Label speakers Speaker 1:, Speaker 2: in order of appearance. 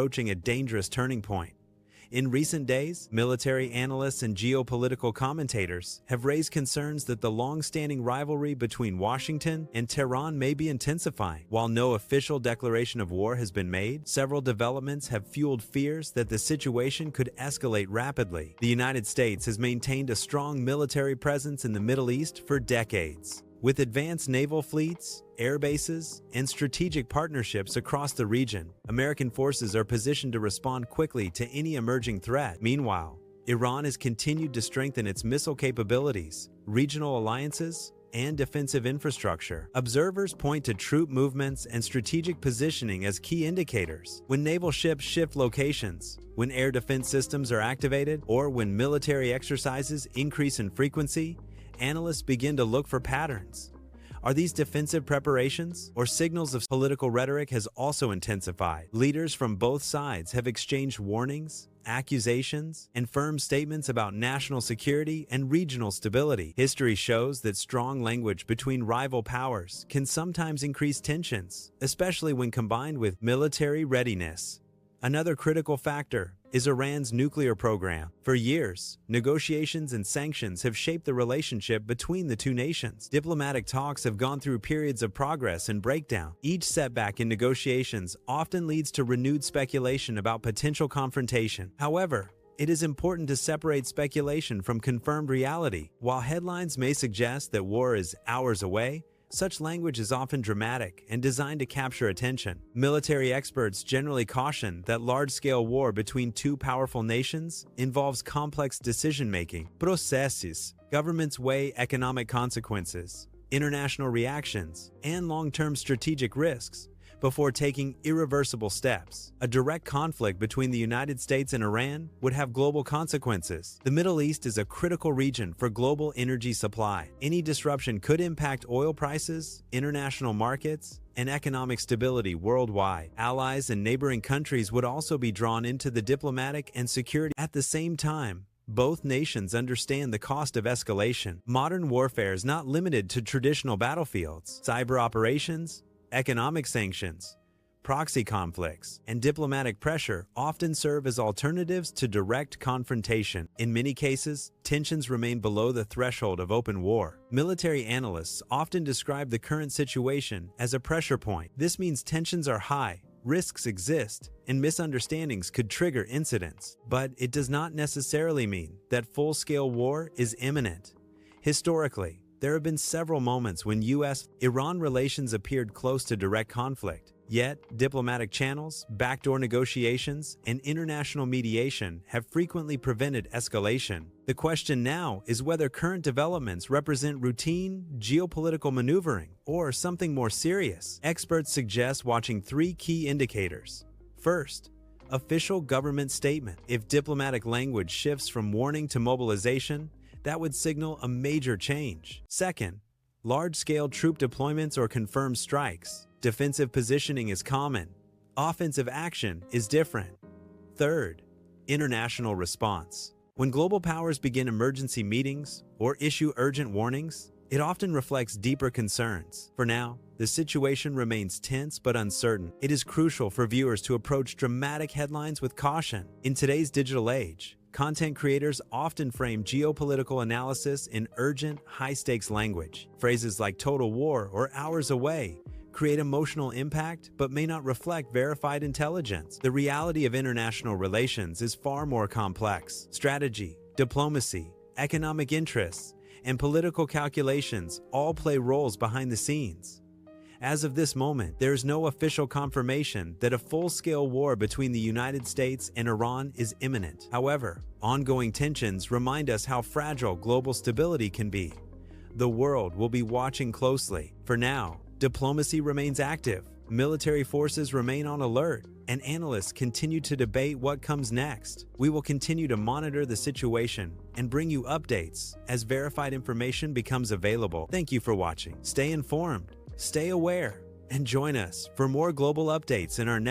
Speaker 1: approaching a dangerous turning point. In recent days, military analysts and geopolitical commentators have raised concerns that the long-standing rivalry between Washington and Tehran may be intensifying. While no official declaration of war has been made, several developments have fueled fears that the situation could escalate rapidly. The United States has maintained a strong military presence in the Middle East for decades. With advanced naval fleets, air bases, and strategic partnerships across the region, American forces are positioned to respond quickly to any emerging threat. Meanwhile, Iran has continued to strengthen its missile capabilities, regional alliances, and defensive infrastructure. Observers point to troop movements and strategic positioning as key indicators. When naval ships shift locations, when air defense systems are activated, or when military exercises increase in frequency, analysts begin to look for patterns. Are these defensive preparations or signals of political rhetoric has also intensified? Leaders from both sides have exchanged warnings, accusations, and firm statements about national security and regional stability. History shows that strong language between rival powers can sometimes increase tensions, especially when combined with military readiness. Another critical factor is Iran's nuclear program. For years, negotiations and sanctions have shaped the relationship between the two nations. Diplomatic talks have gone through periods of progress and breakdown. Each setback in negotiations often leads to renewed speculation about potential confrontation. However, it is important to separate speculation from confirmed reality. While headlines may suggest that war is hours away, such language is often dramatic and designed to capture attention. Military experts generally caution that large-scale war between two powerful nations involves complex decision-making processes. Governments weigh economic consequences, international reactions, and long-term strategic risks before taking irreversible steps. A direct conflict between the United States and Iran would have global consequences. The Middle East is a critical region for global energy supply. Any disruption could impact oil prices, international markets, and economic stability worldwide. Allies and neighboring countries would also be drawn into the diplomatic and security. At the same time, both nations understand the cost of escalation. Modern warfare is not limited to traditional battlefields. Cyber operations, economic sanctions, proxy conflicts, and diplomatic pressure often serve as alternatives to direct confrontation. In many cases, tensions remain below the threshold of open war. Military analysts often describe the current situation as a pressure point. This means tensions are high, risks exist, and misunderstandings could trigger incidents. But it does not necessarily mean that full-scale war is imminent. Historically, there have been several moments when U.S.-Iran relations appeared close to direct conflict. Yet, diplomatic channels, backdoor negotiations, and international mediation have frequently prevented escalation. The question now is whether current developments represent routine geopolitical maneuvering or something more serious. Experts suggest watching three key indicators. First, official government statement. If diplomatic language shifts from warning to mobilization, that would signal a major change. Second, large-scale troop deployments or confirmed strikes. Defensive positioning is common. Offensive action is different. Third, international response. When global powers begin emergency meetings or issue urgent warnings, it often reflects deeper concerns. For now, the situation remains tense but uncertain. It is crucial for viewers to approach dramatic headlines with caution. In today's digital age, content creators often frame geopolitical analysis in urgent, high-stakes language. Phrases like total war or hours away create emotional impact but may not reflect verified intelligence. The reality of international relations is far more complex. Strategy, diplomacy, economic interests, and political calculations all play roles behind the scenes. As of this moment, there is no official confirmation that a full-scale war between the United States and Iran is imminent. However, ongoing tensions remind us how fragile global stability can be. The world will be watching closely. For now, diplomacy remains active, military forces remain on alert, and analysts continue to debate what comes next. We will continue to monitor the situation and bring you updates as verified information becomes available. Thank you for watching. Stay informed, stay aware, and join us for more global updates in our next